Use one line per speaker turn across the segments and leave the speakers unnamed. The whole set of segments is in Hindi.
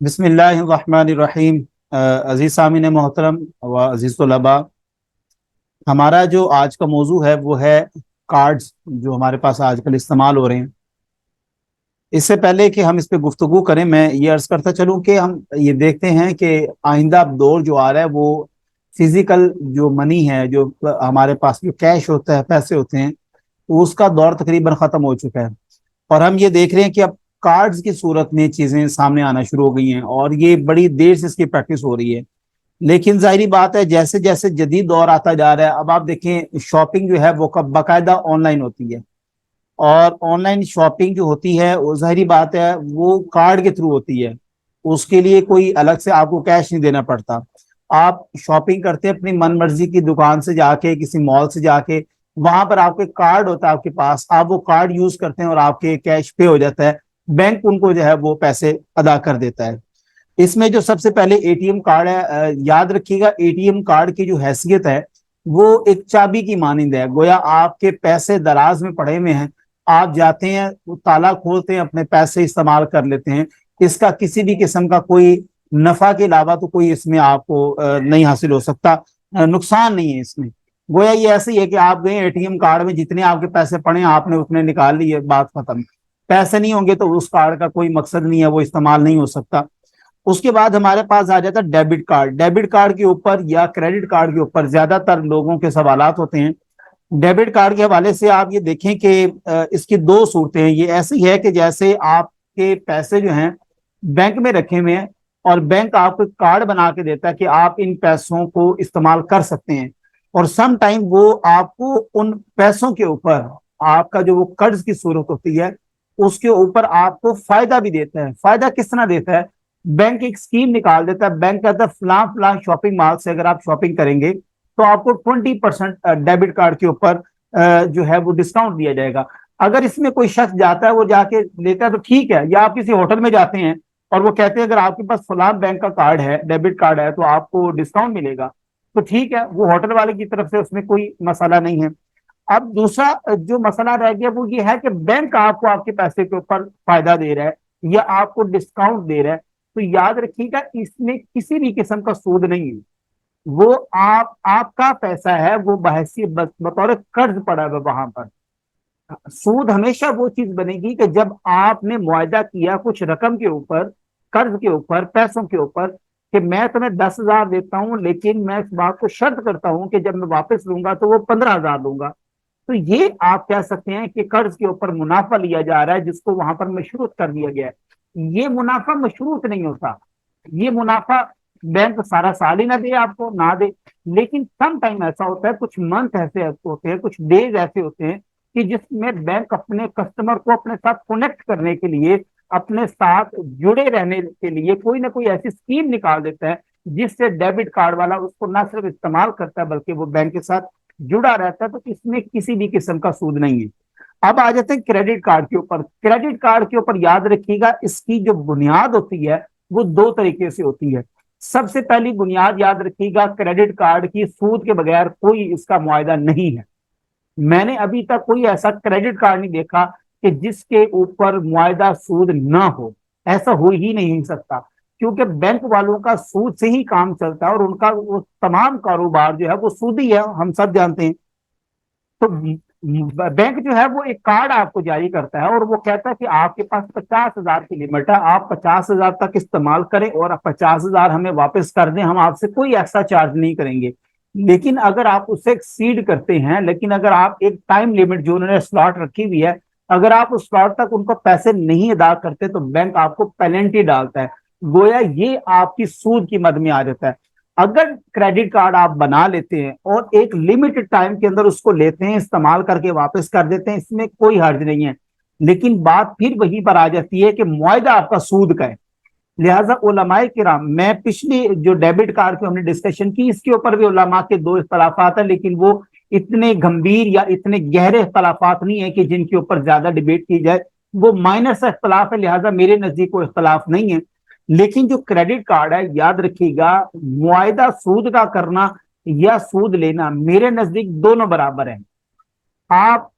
बिस्मिल्लाहिर्रहमानिर्रहीम। अजीज सामीन मोहतरम व अजीज तलबा, हमारा जो आज का मौजू है वो है कार्ड्स जो हमारे पास आजकल इस्तेमाल हो रहे हैं। इससे पहले कि हम इस पे गुफ्तगू करें, मैं ये अर्ज करता चलूं कि हम ये देखते हैं कि आइंदा दौर जो आ रहा है वो फिजिकल जो मनी है, जो हमारे पास जो कैश होता है, पैसे होते हैं, उसका दौर तकरीबन खत्म हो चुका है। और हम ये देख रहे हैं कि अब कार्ड्स की सूरत में चीजें सामने आना शुरू हो गई हैं और ये बड़ी देर से इसकी प्रैक्टिस हो रही है। लेकिन जाहिर बात है, जैसे जैसे जदीद दौर आता जा रहा है, अब आप देखें शॉपिंग जो है वो कब बाकायदा ऑनलाइन होती है। और ऑनलाइन शॉपिंग जो होती है वो जाहिर बात है वो कार्ड के थ्रू होती है। उसके लिए कोई अलग से आपको कैश नहीं देना पड़ता। आप शॉपिंग करते हैं अपनी मन मर्जी की दुकान से जाके, किसी मॉल से जाके, वहां पर आपके कार्ड होता है आपके पास, आप वो कार्ड यूज करते हैं और आपके कैश पे हो जाता है। बैंक उनको जो है वो पैसे अदा कर देता है। इसमें जो सबसे पहले एटीएम कार्ड है, याद रखिएगा एटीएम कार्ड की जो हैसियत है वो एक चाबी की मानिंद है। गोया आपके पैसे दराज में पड़े हुए हैं, आप जाते हैं, वो ताला खोलते हैं, अपने पैसे इस्तेमाल कर लेते हैं। इसका किसी भी किस्म का कोई नफा के अलावा तो कोई इसमें आपको नहीं हासिल हो सकता। नुकसान नहीं है इसमें। गोया ये ऐसे ही है कि आप गए एटीएम कार्ड में, जितने आपके पैसे पड़े आपने उतने निकाल लिए, बात खत्म। पैसे नहीं होंगे तो उस कार्ड का कोई मकसद नहीं है, वो इस्तेमाल नहीं हो सकता। उसके बाद हमारे पास आ जाता है डेबिट कार्ड। डेबिट कार्ड के ऊपर या क्रेडिट कार्ड के ऊपर ज्यादातर लोगों के सवालात होते हैं। डेबिट कार्ड के हवाले से आप ये देखें कि इसकी दो सूरतें हैं। ये ऐसी है कि जैसे आपके पैसे जो हैं बैंक में रखे हुए हैं और बैंक आपको कार्ड बना के देता है कि आप इन पैसों को इस्तेमाल कर सकते हैं। और सम टाइम वो आपको उन पैसों के ऊपर, आपका जो वो कर्ज की सूरत होती है उसके ऊपर आपको फायदा भी देता है। फायदा किस तरह देता है? बैंक एक स्कीम निकाल देता है। बैंक कहता है फलां फलां शॉपिंग मॉल से अगर आप शॉपिंग करेंगे तो आपको 20% डेबिट कार्ड के ऊपर जो है वो डिस्काउंट दिया जाएगा। अगर इसमें कोई शख्स जाता है, वो जाके लेता है तो ठीक है। या आप किसी होटल में जाते हैं और वो कहते हैं अगर आपके पास फलां बैंक का कार्ड है, डेबिट कार्ड है, तो आपको डिस्काउंट मिलेगा, तो ठीक है, वो होटल वाले की तरफ से उसमें कोई मसला नहीं है। अब दूसरा जो मसला रह गया वो ये है कि बैंक आपको आपके पैसे के ऊपर फायदा दे रहा है या आपको डिस्काउंट दे रहा है। तो याद रखिएगा इसमें किसी भी किस्म का सूद नहीं है। वो आपका पैसा है, वो बहैसियत बतौर कर्ज पड़ा है वहां पर। सूद हमेशा वो चीज बनेगी कि जब आपने मुआयदा किया कुछ रकम के ऊपर, कर्ज के ऊपर, पैसों के ऊपर, कि मैं तुम्हें 10,000 देता हूं लेकिन मैं इस बात को शर्त करता हूं कि जब मैं वापस लूंगा तो वो 15,000 दूंगा। तो ये आप कह सकते हैं कि कर्ज के ऊपर मुनाफा लिया जा रहा है, जिसको वहां पर मशरूत कर दिया गया है। ये मुनाफा मशरूत नहीं होता। ये मुनाफा बैंक सारा साल ही ना दे आपको, ना दे। लेकिन सम टाइम ऐसा होता है, कुछ मंथ ऐसे होते हैं, कुछ डेज ऐसे होते हैं कि जिसमें बैंक अपने कस्टमर को अपने साथ कनेक्ट करने के लिए, अपने साथ जुड़े रहने के लिए कोई ना कोई ऐसी स्कीम निकाल देता है जिससे डेबिट कार्ड वाला उसको ना सिर्फ इस्तेमाल करता है बल्कि वो बैंक के साथ जुड़ा रहता है। तो इसमें किसी भी किस्म का सूद नहीं है। अब आ जाते हैं क्रेडिट कार्ड के ऊपर। क्रेडिट कार्ड के ऊपर याद रखिएगा इसकी जो बुनियाद होती है वो दो तरीके से होती है। सबसे पहली बुनियाद याद रखिएगा, क्रेडिट कार्ड की सूद के बगैर कोई इसका मुआयदा नहीं है। मैंने अभी तक कोई ऐसा क्रेडिट कार्ड नहीं देखा कि जिसके ऊपर मुआयदा सूद ना हो। ऐसा हो ही नहीं सकता, क्योंकि बैंक वालों का सूद से ही काम चलता है और उनका वो तमाम कारोबार जो है वो सूदी है, हम सब जानते हैं। तो बैंक जो है वो एक कार्ड आपको जारी करता है और वो कहता है कि आपके पास 50,000 की लिमिट है, आप 50,000 तक इस्तेमाल करें और 50,000 हमें वापस कर दें, हम आपसे कोई एक्स्ट्रा चार्ज नहीं करेंगे। लेकिन अगर आप उससे एक्सीड करते हैं, लेकिन अगर आप एक टाइम लिमिट जो उन्होंने स्लॉट रखी हुई है, अगर आप उस स्लॉट तक उनको पैसे नहीं अदा करते तो बैंक आपको पेनल्टी डालता है। गोया ये आपकी सूद की मद में आ जाता है। अगर क्रेडिट कार्ड आप बना लेते हैं और एक लिमिटेड टाइम के अंदर उसको लेते हैं, इस्तेमाल करके वापस कर देते हैं, इसमें कोई हर्ज नहीं है। लेकिन बात फिर वहीं पर आ जाती है कि मुआयदा आपका सूद का है। लिहाजा उलमाए किराम, मैं पिछली जो डेबिट कार्ड की हमने डिस्कशन की इसके ऊपर भी उलमा के दो इख्तलाफात है, लेकिन वो इतने गंभीर या इतने गहरे इख्तलाफात नहीं है कि जिनके ऊपर ज्यादा डिबेट की जाए। वो माइनर सा इख्तलाफ है, लिहाजा मेरे नजदीक कोई इख्तलाफ नहीं है। लेकिन जो क्रेडिट कार्ड है, याद रखिएगा मुआयदा सूद का करना या सूद लेना मेरे नजदीक दोनों बराबर है। आप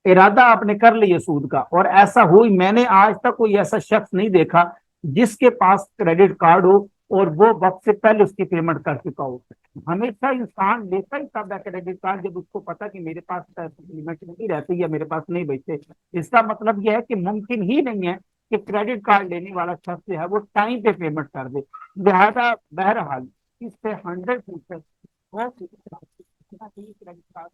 इरादा आपने कर लिया सूद का और ऐसा हुई, मैंने आज तक कोई ऐसा शख्स नहीं देखा जिसके पास क्रेडिट कार्ड हो और वो वक्त से पहले उसकी पेमेंट कर चुका हो। हमेशा इंसान लेता ही तब है क्रेडिट कार्ड जब उसको पता कि मेरे पास पैसे लिमिट नहीं रहती या मेरे पास नहीं बचते। इसका मतलब यह है कि मुमकिन ही नहीं है कि क्रेडिट कार्ड लेने वाला शख्स जो है वो टाइम पे पेमेंट कर दे। लिहाजा बहरहाल इससे 100% क्रेडिट कार्ड,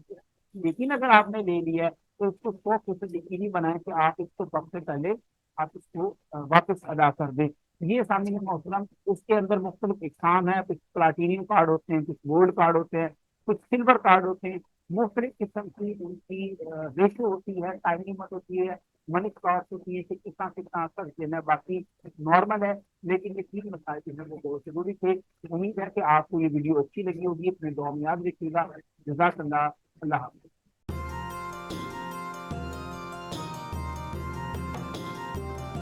लेकिन अगर आपने ले लिया है तो उसको 100% यकीनी बनाए कि आप इसको वक्त से पहले आप इसको वापस अदा कर दें। ये सामने मोहतरम उसके अंदर मुख्तलिफ इकसाम है, कुछ प्लाटीनियम कार्ड होते हैं, कुछ गोल्ड कार्ड होते हैं, कुछ सिल्वर कार्ड होते हैं। मुख्तलिफ किस्म की उनकी रेशो होती है, टाइम लिमिट होती है, मनी कॉस्ट होती है कि कितना कितना असर देना है। बाकी नॉर्मल है, लेकिन ये तीन मसाइल जो है वो बहुत जरूरी थे। उम्मीद है कि आपको ये वीडियो अच्छी लगी होगी, अपने दुआ में याद रखिएगा। जज़ाकल्लाह। अल्लाह हाफ़िज़।